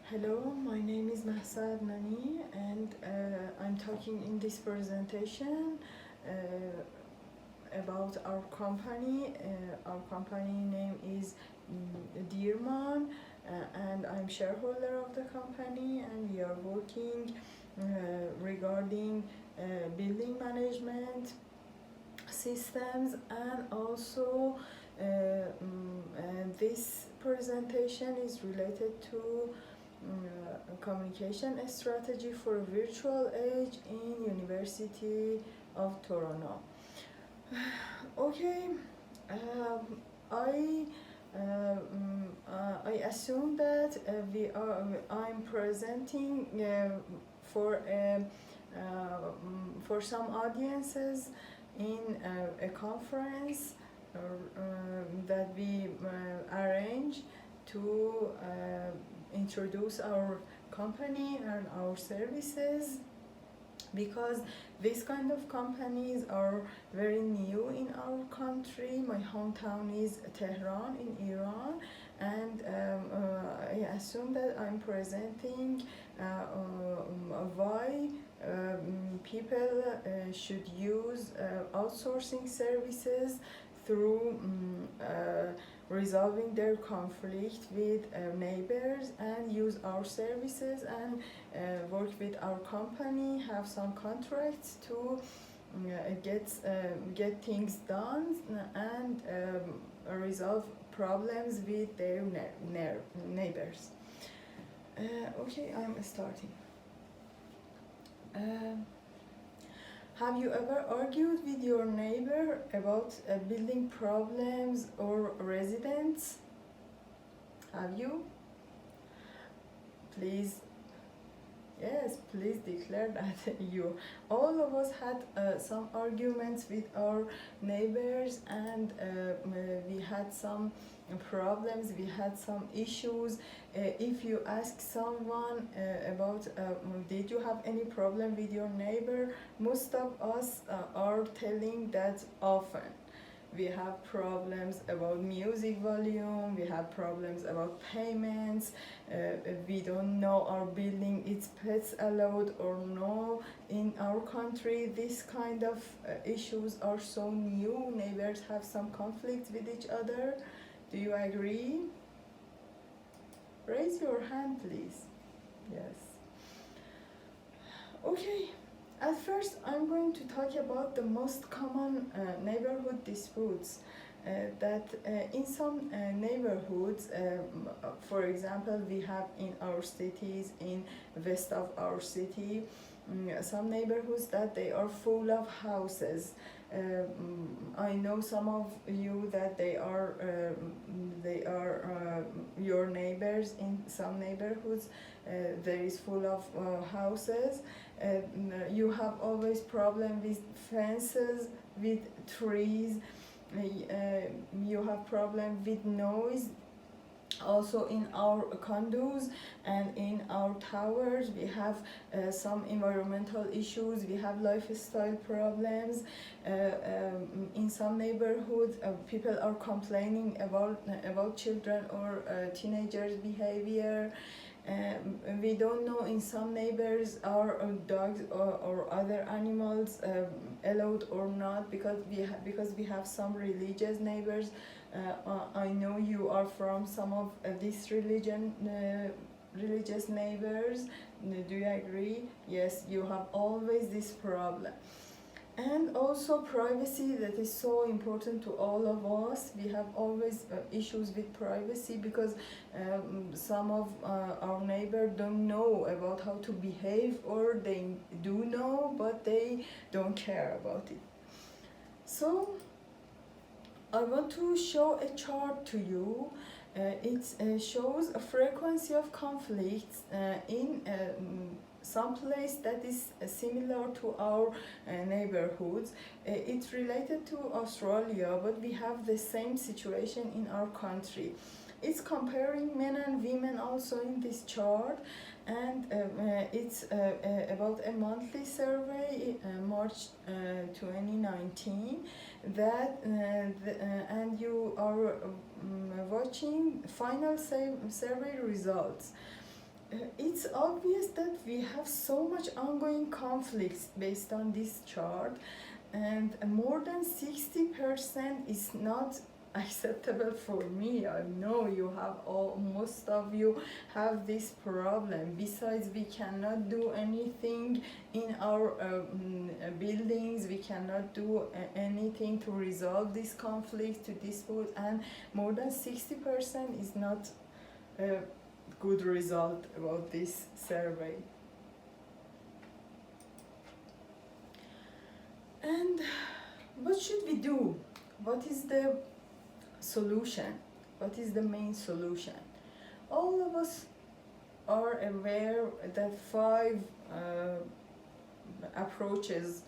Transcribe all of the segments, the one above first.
Hello, my name is Mahsa Adnani and I'm talking in this presentation about our company. Our company name is Dirman and I'm shareholder of the company, and we are working regarding building management systems, and also this presentation is related to communication strategy for virtual age in University of Toronto. Okay, I I assume that I'm presenting for some audiences in a conference that we arrange to introduce our company and our services, because these kind of companies are very new in our country. My hometown is Tehran in Iran, and I assume that I'm presenting why people should use outsourcing services through resolving their conflict with neighbors, and use our services and work with our company, have some contracts to get things done and resolve problems with their neighbors. Okay, I'm starting. Have you ever argued with your neighbor about building problems or residents? Have you? Please, yes, please declare that you. All of us had some arguments with our neighbors, and we had some problems, we had some issues. If you ask someone about did you have any problem with your neighbor, most of us are telling that often. We have problems about music volume, we have problems about payments, we don't know our building is pets allowed or no. In our country, this kind of issues are so new. Neighbors have some conflicts with each other. Do you agree? Raise your hand, please. Yes. Okay. At first, I'm going to talk about the most common neighborhood disputes that in some neighborhoods, for example, we have in our cities, in west of our city, some neighborhoods that they are full of houses. I know some of you that they are your neighbors. In some neighborhoods there is full of houses. You have always problem with fences, with trees. You have problem with noise. Also in our condos and in our towers, we have some environmental issues, we have lifestyle problems. In some neighborhoods, people are complaining about children or teenagers' behavior. We don't know, in some neighbors are dogs or other animals allowed or not, because we have some religious neighbors. I know you are from some of these religious neighbors. Do you agree? Yes, you have always this problem. And also privacy, that is so important to all of us. We have always issues with privacy, because some of our neighbors don't know about how to behave, or they do know but they don't care about it. So I want to show a chart to you. It shows a frequency of conflicts in some place that is similar to our neighborhoods. It's related to Australia, but we have the same situation in our country. It's comparing men and women also in this chart, and it's about a monthly survey, March 2019, that and you are watching final survey results. It's obvious that we have so much ongoing conflicts based on this chart, and more than 60% is not acceptable for me. I know you have all, most of you have this problem. Besides, we cannot do anything in our buildings, we cannot do anything to resolve this conflict, to dispute, and more than 60% is not a good result about this survey. And what should we do? What is the solution? What is the main solution? All of us are aware that 5 approaches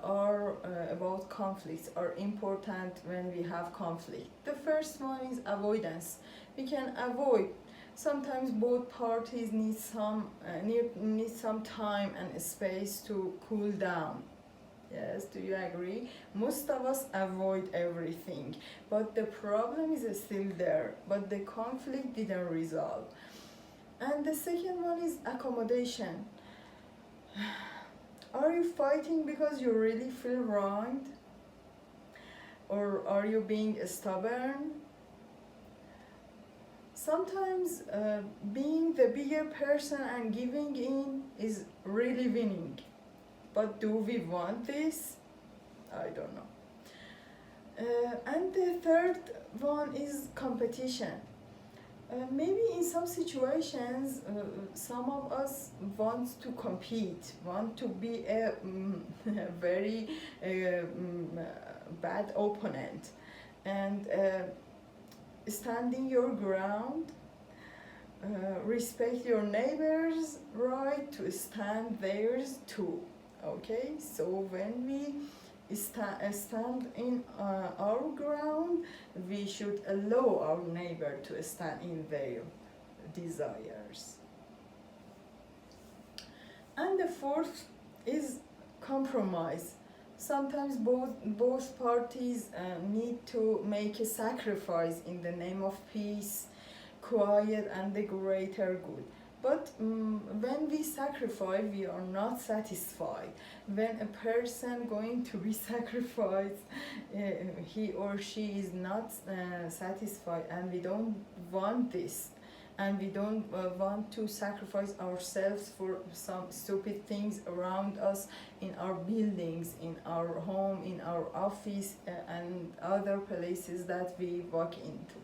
are about conflicts, are important when we have conflict. The first one is avoidance. We can avoid. Sometimes both parties need some time and space to cool down. Yes, do you agree? Most of us avoid everything, but the problem is still there, but the conflict didn't resolve. And the second one is accommodation. Are you fighting because you really feel wronged? Or are you being stubborn? Sometimes being the bigger person and giving in is really winning. But do we want this? I don't know. And the third one is competition. Maybe in some situations, some of us want to compete, want to be a very bad opponent, and standing your ground, respect your neighbor's right to stand theirs too. Okay, so when we stand in our ground, we should allow our neighbor to stand in their desires. And the fourth is compromise. Sometimes both parties need to make a sacrifice in the name of peace, quiet, and the greater good. But when we sacrifice, we are not satisfied. When a person going to be sacrificed, he or she is not satisfied, and we don't want this. And we don't want to sacrifice ourselves for some stupid things around us in our buildings, in our home, in our office, and other places that we walk into.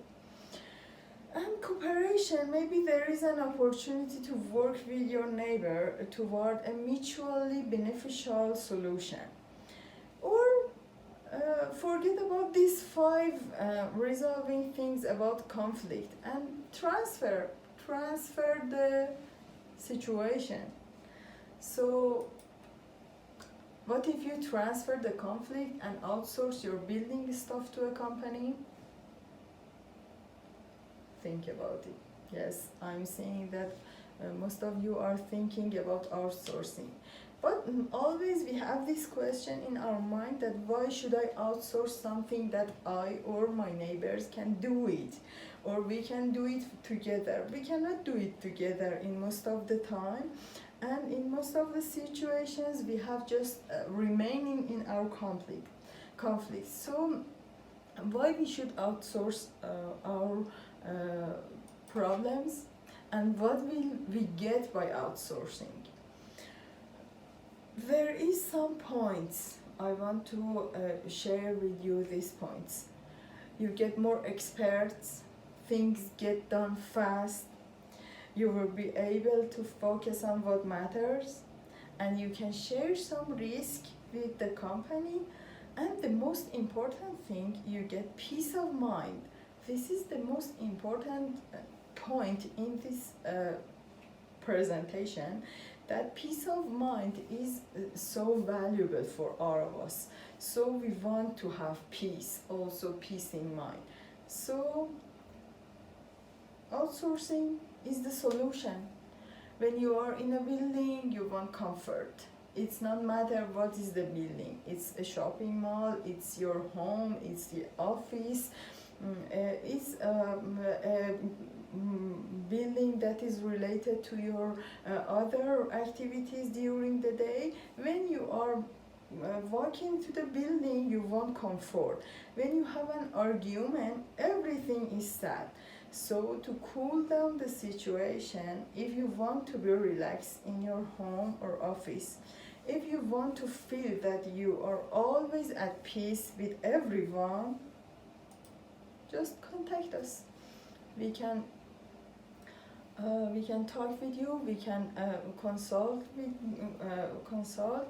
And cooperation, maybe there is an opportunity to work with your neighbor toward a mutually beneficial solution. Or forget about these 5 resolving things about conflict and transfer the situation. So what if you transfer the conflict and outsource your building stuff to a company? Think about it. Yes, I'm saying that most of you are thinking about outsourcing. But always we have this question in our mind that why should I outsource something that I or my neighbors can do it? Or we can do it together. We cannot do it together in most of the time. And in most of the situations we have just remaining in our conflict. So why we should outsource our problems, and what will we get by outsourcing? There is some points I want to share with you. These points: you get more experts, things get done fast, you will be able to focus on what matters, and you can share some risk with the company, and the most important thing, you get peace of mind. This is the most important point in this presentation, that peace of mind is so valuable for all of us. So we want to have peace, also peace in mind. So outsourcing is the solution. When you are in a building, you want comfort. It's not matter what is the building. It's a shopping mall, it's your home, it's the office. Is a building that is related to your other activities during the day. When you are walking to the building, you want comfort. When you have an argument, everything is sad. So to cool down the situation, if you want to be relaxed in your home or office, if you want to feel that you are always at peace with everyone, just contact us. We can talk with you. We can consult,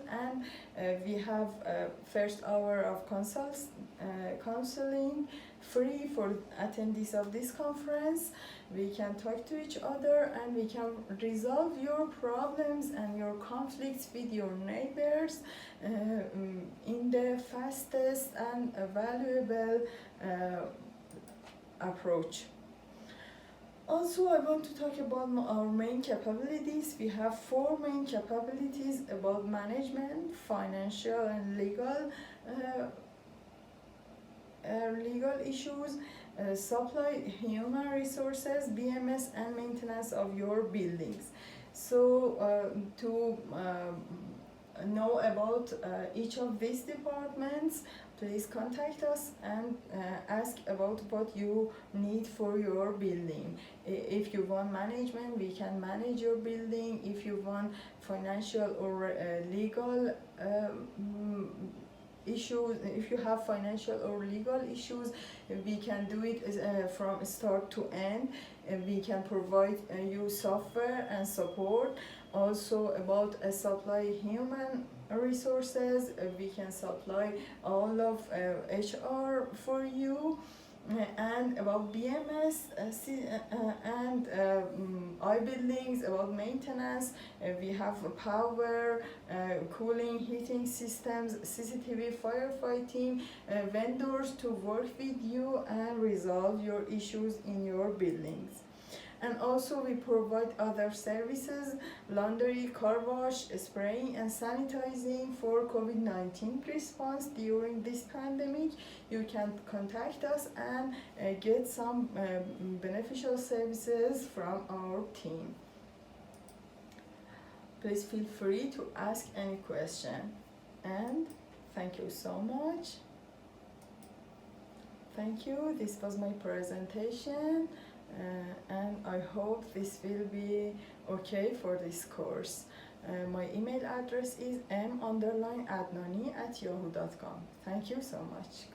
and we have first hour of counseling free for attendees of this conference. We can talk to each other, and we can resolve your problems and your conflicts with your neighbors in the fastest and valuable approach. Also, I want to talk about our main capabilities. We have 4 main capabilities about management, financial and legal issues, supply, human resources, BMS, and maintenance of your buildings. So to know about each of these departments, please contact us and ask about what you need for your building. If you want management, we can manage your building. If you want financial or legal issues, if you have financial or legal issues, we can do it from start to end. We can provide you software and support. Also about supply human resources, we can supply all of HR for you. And about BMS and I-buildings, about maintenance, we have power, cooling, heating systems, CCTV, firefighting, vendors to work with you and resolve your issues in your buildings. And also we provide other services, laundry, car wash, spraying and sanitizing for COVID-19 response during this pandemic. You can contact us and get some beneficial services from our team. Please feel free to ask any question. And thank you so much. Thank you. This was my presentation. And I hope this will be okay for this course. My email address is m_adnani@yahoo.com. Thank you so much.